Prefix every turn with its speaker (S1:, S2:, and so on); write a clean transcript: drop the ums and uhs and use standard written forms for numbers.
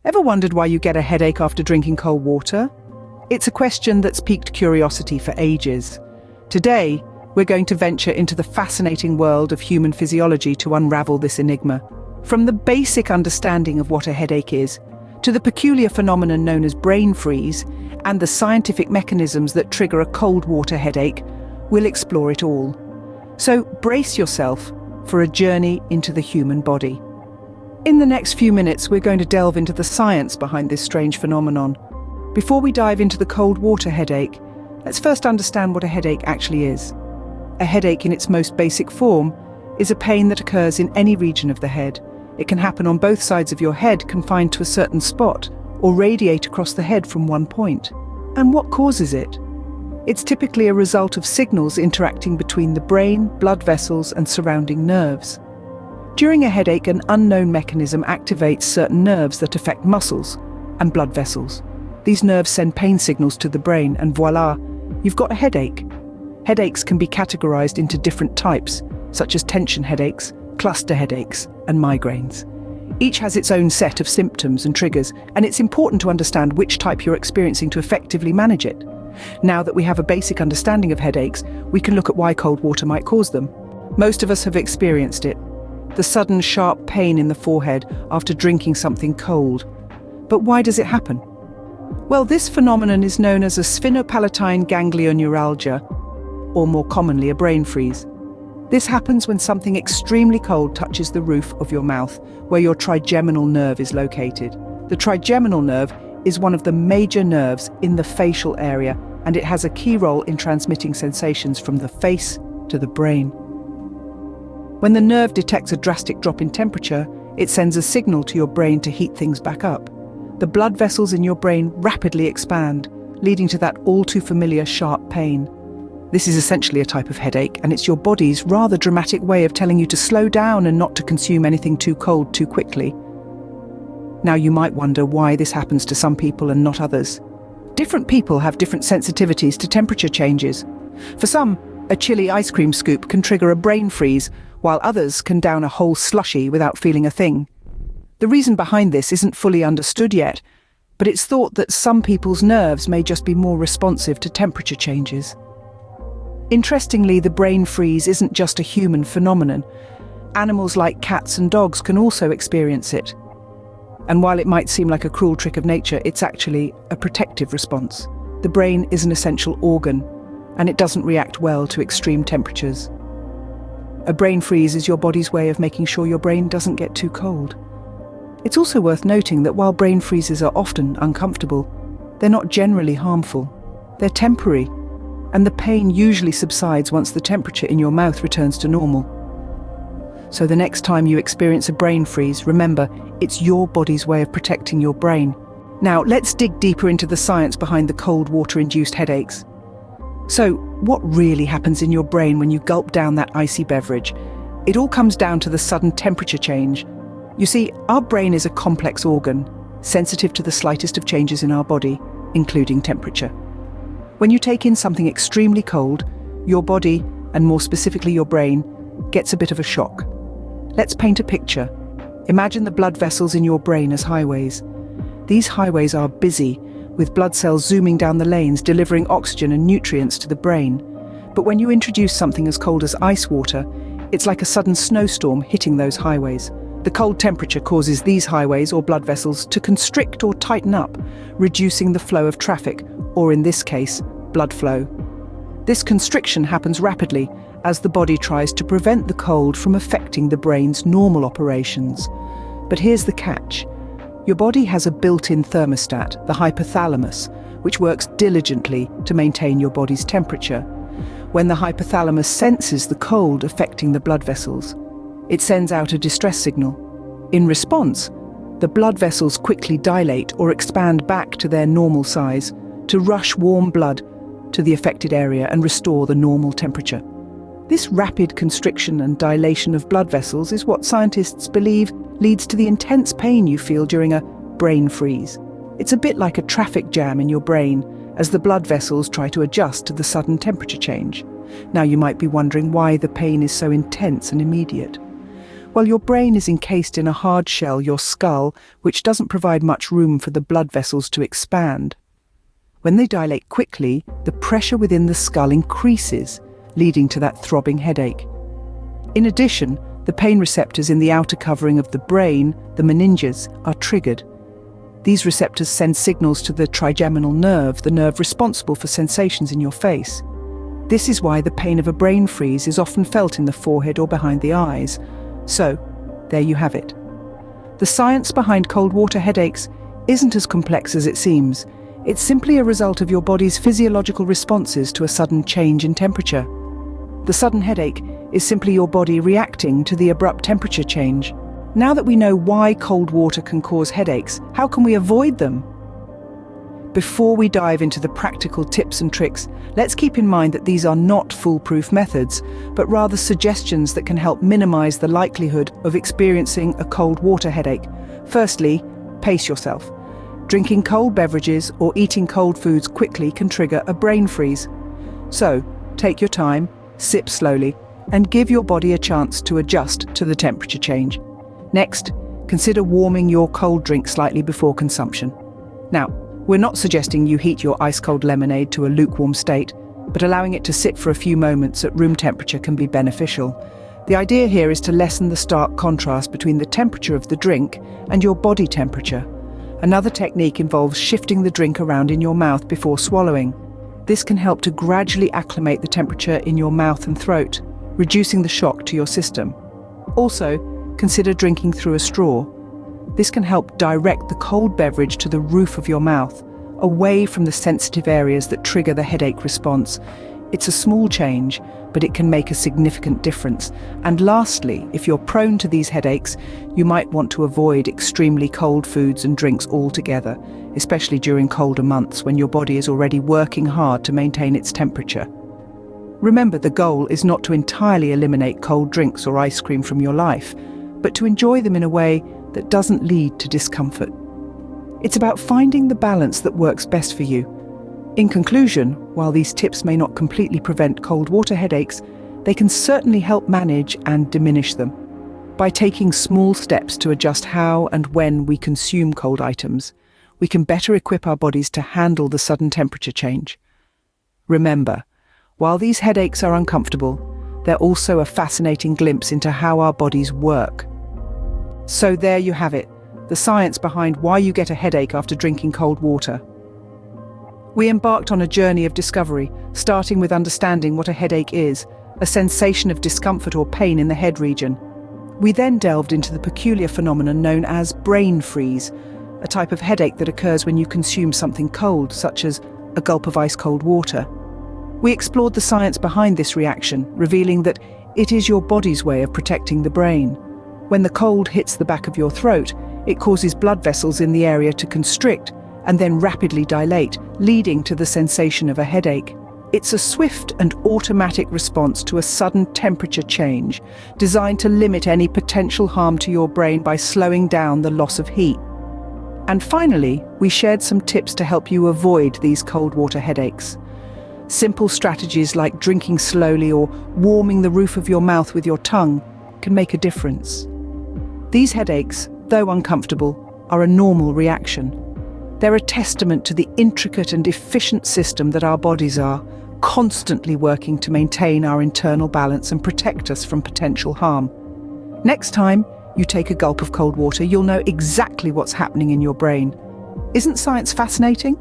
S1: Ever wondered why you get a headache after drinking cold water? It's a question that's piqued curiosity for ages. Today, we're going to venture into the fascinating world of human physiology to unravel this enigma. From the basic understanding of what a headache is, to the peculiar phenomenon known as brain freeze, and the scientific mechanisms that trigger a cold water headache, we'll explore it all. So brace yourself for a journey into the human body. In the next few minutes, we're going to delve into the science behind this strange phenomenon. Before we dive into the cold water headache, let's first understand what a headache actually is. A headache in its most basic form is a pain that occurs in any region of the head. It can happen on both sides of your head, confined to a certain spot, or radiate across the head from one point. And what causes it? It's typically a result of signals interacting between the brain, blood vessels, and surrounding nerves. During a headache, an unknown mechanism activates certain nerves that affect muscles and blood vessels. These nerves send pain signals to the brain, and voila, you've got a headache. Headaches can be categorized into different types, such as tension headaches, cluster headaches, and migraines. Each has its own set of symptoms and triggers, and it's important to understand which type you're experiencing to effectively manage it. Now that we have a basic understanding of headaches, we can look at why cold water might cause them. Most of us have experienced it. The sudden sharp pain in the forehead after drinking something cold. But why does it happen? Well, this phenomenon is known as a sphenopalatine ganglioneuralgia, or more commonly a brain freeze. This happens when something extremely cold touches the roof of your mouth, where your trigeminal nerve is located. The trigeminal nerve is one of the major nerves in the facial area, and it has a key role in transmitting sensations from the face to the brain. When the nerve detects a drastic drop in temperature, it sends a signal to your brain to heat things back up. The blood vessels in your brain rapidly expand, leading to that all-too-familiar sharp pain. This is essentially a type of headache, and it's your body's rather dramatic way of telling you to slow down and not to consume anything too cold too quickly. Now, you might wonder why this happens to some people and not others. Different people have different sensitivities to temperature changes. For some, a chilly ice cream scoop can trigger a brain freeze, while others can down a whole slushie without feeling a thing. The reason behind this isn't fully understood yet, but it's thought that some people's nerves may just be more responsive to temperature changes. Interestingly, the brain freeze isn't just a human phenomenon. Animals like cats and dogs can also experience it. And while it might seem like a cruel trick of nature, it's actually a protective response. The brain is an essential organ, and it doesn't react well to extreme temperatures. A brain freeze is your body's way of making sure your brain doesn't get too cold. It's also worth noting that while brain freezes are often uncomfortable, they're not generally harmful. They're temporary, and the pain usually subsides once the temperature in your mouth returns to normal. So the next time you experience a brain freeze, remember, it's your body's way of protecting your brain. Now, let's dig deeper into the science behind the cold water-induced headaches. So, what really happens in your brain when you gulp down that icy beverage? It all comes down to the sudden temperature change. You see, our brain is a complex organ, sensitive to the slightest of changes in our body, including temperature. When you take in something extremely cold, your body, and more specifically your brain, gets a bit of a shock. Let's paint a picture. Imagine the blood vessels in your brain as highways. These highways are busy, with blood cells zooming down the lanes, delivering oxygen and nutrients to the brain. But when you introduce something as cold as ice water, it's like a sudden snowstorm hitting those highways. The cold temperature causes these highways or blood vessels to constrict or tighten up, reducing the flow of traffic, or in this case, blood flow. This constriction happens rapidly as the body tries to prevent the cold from affecting the brain's normal operations. But here's the catch. Your body has a built-in thermostat, the hypothalamus, which works diligently to maintain your body's temperature. When the hypothalamus senses the cold affecting the blood vessels, it sends out a distress signal. In response, the blood vessels quickly dilate or expand back to their normal size to rush warm blood to the affected area and restore the normal temperature. This rapid constriction and dilation of blood vessels is what scientists believe leads to the intense pain you feel during a brain freeze. It's a bit like a traffic jam in your brain as the blood vessels try to adjust to the sudden temperature change. Now you might be wondering why the pain is so intense and immediate. Well, your brain is encased in a hard shell, your skull, which doesn't provide much room for the blood vessels to expand. When they dilate quickly, the pressure within the skull increases, leading to that throbbing headache. In addition, the pain receptors in the outer covering of the brain, the meninges, are triggered. These receptors send signals to the trigeminal nerve, the nerve responsible for sensations in your face. This is why the pain of a brain freeze is often felt in the forehead or behind the eyes. So, there you have it. The science behind cold water headaches isn't as complex as it seems. It's simply a result of your body's physiological responses to a sudden change in temperature. The sudden headache is simply your body reacting to the abrupt temperature change. Now that we know why cold water can cause headaches, how can we avoid them? Before we dive into the practical tips and tricks, let's keep in mind that these are not foolproof methods, but rather suggestions that can help minimize the likelihood of experiencing a cold water headache. Firstly, pace yourself. Drinking cold beverages or eating cold foods quickly can trigger a brain freeze. So, take your time, sip slowly, and give your body a chance to adjust to the temperature change. Next, consider warming your cold drink slightly before consumption. Now, we're not suggesting you heat your ice-cold lemonade to a lukewarm state, but allowing it to sit for a few moments at room temperature can be beneficial. The idea here is to lessen the stark contrast between the temperature of the drink and your body temperature. Another technique involves shifting the drink around in your mouth before swallowing. This can help to gradually acclimate the temperature in your mouth and throat, reducing the shock to your system. Also, consider drinking through a straw. This can help direct the cold beverage to the roof of your mouth, away from the sensitive areas that trigger the headache response. It's a small change, but it can make a significant difference. And lastly, if you're prone to these headaches, you might want to avoid extremely cold foods and drinks altogether, especially during colder months when your body is already working hard to maintain its temperature. Remember, the goal is not to entirely eliminate cold drinks or ice cream from your life, but to enjoy them in a way that doesn't lead to discomfort. It's about finding the balance that works best for you. In conclusion, while these tips may not completely prevent cold water headaches, they can certainly help manage and diminish them. By taking small steps to adjust how and when we consume cold items, we can better equip our bodies to handle the sudden temperature change. Remember, while these headaches are uncomfortable, they're also a fascinating glimpse into how our bodies work. So there you have it, the science behind why you get a headache after drinking cold water. We embarked on a journey of discovery, starting with understanding what a headache is, a sensation of discomfort or pain in the head region. We then delved into the peculiar phenomenon known as brain freeze, a type of headache that occurs when you consume something cold, such as a gulp of ice-cold water. We explored the science behind this reaction, revealing that it is your body's way of protecting the brain. When the cold hits the back of your throat, it causes blood vessels in the area to constrict and then rapidly dilate, leading to the sensation of a headache. It's a swift and automatic response to a sudden temperature change, designed to limit any potential harm to your brain by slowing down the loss of heat. And finally, we shared some tips to help you avoid these cold water headaches. Simple strategies like drinking slowly or warming the roof of your mouth with your tongue can make a difference. These headaches, though uncomfortable, are a normal reaction. They're a testament to the intricate and efficient system that our bodies are, constantly working to maintain our internal balance and protect us from potential harm. Next time you take a gulp of cold water, you'll know exactly what's happening in your brain. Isn't science fascinating?